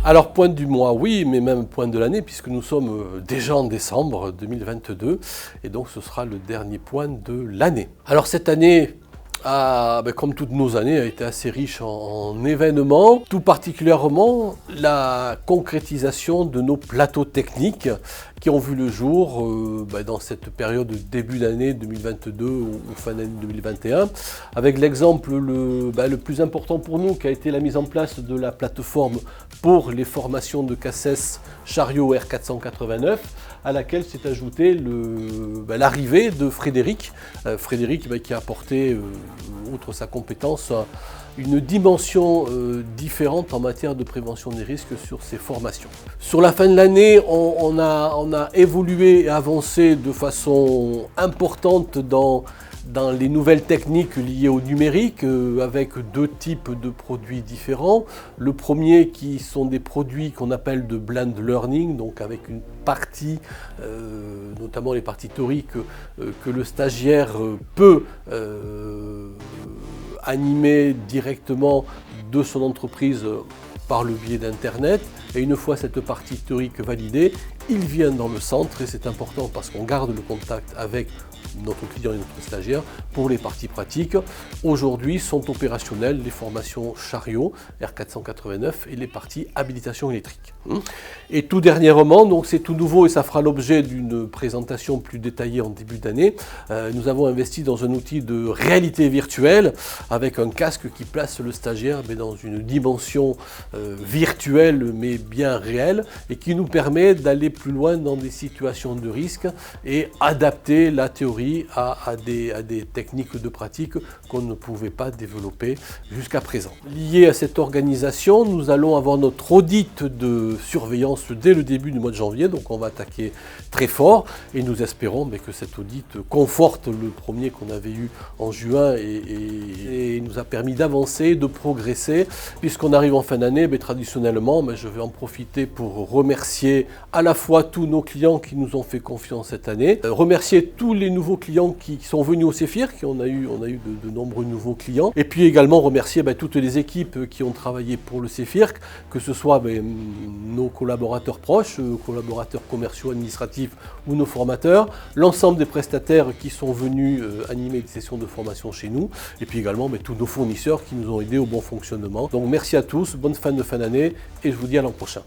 Alors point du mois, oui, mais même point de l'année, puisque nous sommes déjà en décembre 2022, et donc ce sera le dernier point de l'année. Alors cette année, comme toutes nos années, a été assez riche en événements, tout particulièrement la concrétisation de nos plateaux techniques qui ont vu le jour dans cette période de début d'année 2022 ou fin d'année 2021, avec l'exemple le plus important pour nous qui a été la mise en place de la plateforme pour les formations de CACES Chariot R489, à laquelle s'est ajouté l'arrivée de Frédéric. Frédéric qui a apporté, outre sa compétence, une dimension différente en matière de prévention des risques sur ces formations. Sur la fin de l'année, on a évolué et avancé de façon importante dans les nouvelles techniques liées au numérique, avec deux types de produits différents. Le premier qui sont des produits qu'on appelle de blend learning, donc avec une partie, notamment les parties théoriques, que le stagiaire peut animer directement de son entreprise par le biais d'Internet. Et une fois cette partie théorique validée, il vient dans le centre, et c'est important parce qu'on garde le contact avec notre client et notre stagiaire pour les parties pratiques. Aujourd'hui sont opérationnelles les formations Chariot R489 et les parties habilitation électrique. Et tout dernièrement, donc c'est tout nouveau et ça fera l'objet d'une présentation plus détaillée en début d'année, nous avons investi dans un outil de réalité virtuelle avec un casque qui place le stagiaire dans une dimension virtuelle mais bien réelle et qui nous permet d'aller plus loin dans des situations de risque et adapter la théorie à des techniques de pratique qu'on ne pouvait pas développer jusqu'à présent. Lié à cette organisation, nous allons avoir notre audit de surveillance dès le début du mois de janvier, donc on va attaquer très fort et nous espérons que cet audit conforte le premier qu'on avait eu en juin et nous a permis d'avancer, de progresser, puisqu'on arrive en fin d'année, traditionnellement, je vais en profiter pour remercier à la fois tous nos clients qui nous ont fait confiance cette année, remercier tous les nouveaux clients qui sont venus au CEFIRC, on a eu de nombreux nouveaux clients, et puis également remercier toutes les équipes qui ont travaillé pour le CEFIRC, que ce soit nos collaborateurs proches, collaborateurs commerciaux, administratifs ou nos formateurs, l'ensemble des prestataires qui sont venus animer des sessions de formation chez nous, et puis également tous nos fournisseurs qui nous ont aidés au bon fonctionnement. Donc merci à tous, bonne fin d'année, et je vous dis à l'an prochain.